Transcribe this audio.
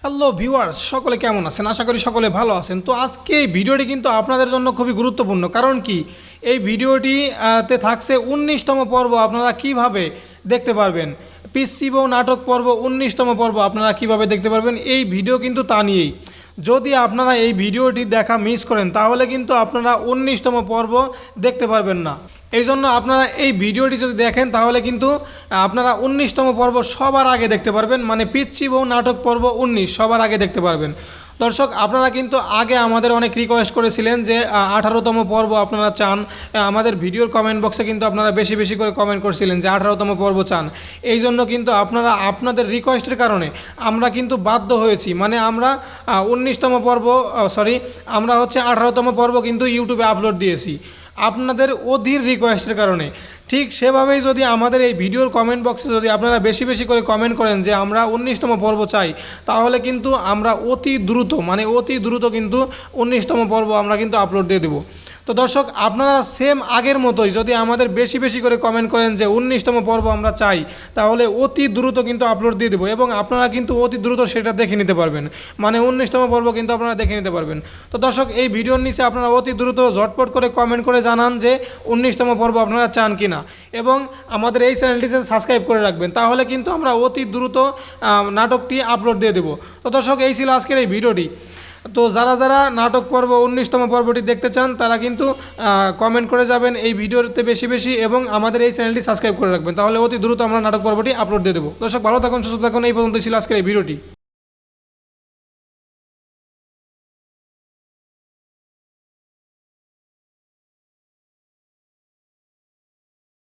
Hello viewers, সকলে কেমন আছেন? আশা করি সকলে ভালো আছেন। তো আজকে এই ভিডিওটি কিন্তু আপনাদের জন্য খুবই গুরুত্বপূর্ণ। কারণ কি, এই ভিডিওটি তে থাকছে 19তম পর্ব। আপনারা কিভাবে দেখতে পারবেন পিসি বউ নাটক পর্ব 19তম পর্ব আপনারা কিভাবে দেখতে পারবেন, এই ভিডিও কিন্তু তা নিয়েই। যদি আপনারা এই ভিডিওটি দেখা মিস করেন তাহলে কিন্তু আপনারা 19তম পর্ব দেখতে পারবেন না। এই জন্য আপনারা এই ভিডিওটি যদি দেখেন তাহলে কিন্তু আপনারা 19তম পর্ব সবার আগে দেখতে পারবেন, মানে পিচ্চি বউ নাটক পর্ব 19 সবার আগে দেখতে পারবেন। দর্শক, আপনারা কিন্তু আগে আমাদের অনেক রিকোয়েস্ট করেছিলেন যে 18তম পর্ব আপনারা চান। আমাদের ভিডিওর কমেন্ট বক্সে কিন্তু আপনারা বেশি বেশি করে কমেন্ট করছিলেন যে 18তম পর্ব চান। এই জন্য কিন্তু আপনাদের রিকোয়েস্টের কারণে আমরা কিন্তু বাধ্য হয়েছি, মানে আমরা 19তম পর্ব আমরা হচ্ছে 18তম পর্ব কিন্তু ইউটিউবে আপলোড দিয়েছি আপনাদের অধীর রিকোয়েস্টের কারণে। ঠিক সেভাবেই যদি আমাদের এই ভিডিওর কমেন্ট বক্সে যদি আপনারা বেশি বেশি করে কমেন্ট করেন যে আমরা 19তম পর্ব চাই, তাহলে কিন্তু আমরা অতি দ্রুত কিন্তু 19তম পর্ব আমরা কিন্তু আপলোড দিয়ে দেবো। তো দর্শক, আপনারা সেম আগের মতোই যদি আমাদের বেশি বেশি করে কমেন্ট করেন যে 19তম পর্ব আমরা চাই, তাহলে অতি দ্রুত কিন্তু আপলোড দিয়ে দেবো এবং আপনারা কিন্তু অতি দ্রুত সেটা দেখে নিতে পারবেন, মানে 19তম পর্ব কিন্তু আপনারা দেখে নিতে পারবেন। তো দর্শক, এই ভিডিওর নিচে আপনারা অতি দ্রুত ঝটপট করে কমেন্ট করে জানান যে 19তম পর্ব আপনারা চান কি না, এবং আমাদের এই চ্যানেলটি সাবস্ক্রাইব করে রাখবেন, তাহলে কিন্তু আমরা অতি দ্রুত নাটকটি আপলোড দিয়ে দেবো। তো দর্শক, এই ছিল আজকের এই ভিডিওটি। তো যারা যারা নাটক পর্ব 19তম পর্বটি দেখতে চান তারা কিন্তু কমেন্ট করে যাবেন এই ভিডিওতে বেশি বেশি, এবং আমাদের এই চ্যানেলটি সাবস্ক্রাইব করে রাখবেন, তাহলে অতি দ্রুত আমরা নাটক পর্বটি আপলোড দিয়ে দেবো। দর্শক, ভালো থাকুন, সুস্থ থাকুন। এই পর্যন্ত ছিল আজকের এই ভিডিওটি।